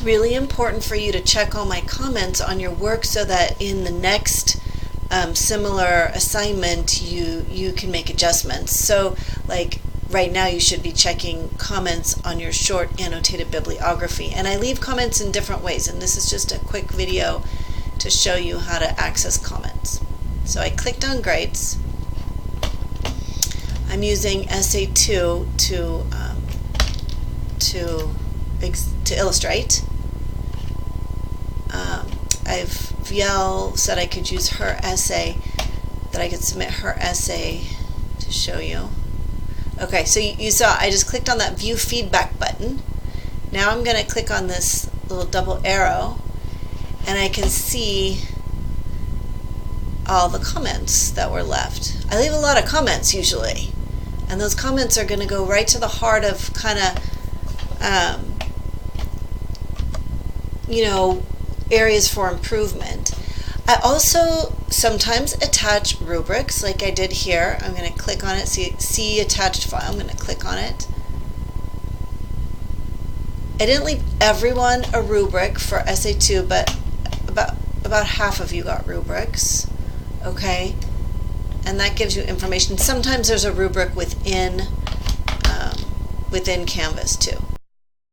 really important for you to check all my comments on your work so that in the next similar assignment you can make adjustments. So like right now you should be checking comments on your short annotated bibliography, and I leave comments in different ways, and this is just a quick video to show you how to access comments. So I clicked on grades. I'm using SA2 to illustrate. Viel said I could use her essay, that I could submit her essay to show you. Okay, so you saw I just clicked on that view feedback button. Now I'm going to click on this little double arrow, and I can see all the comments that were left. I leave a lot of comments usually, and those comments are going to go right to the heart of kind of areas for improvement. I also sometimes attach rubrics like I did here. I'm going to click on it, see attached file. I'm going to click on it. I didn't leave everyone a rubric for SA2, but about half of you got rubrics. Okay, and that gives you information. Sometimes there's a rubric within Canvas too.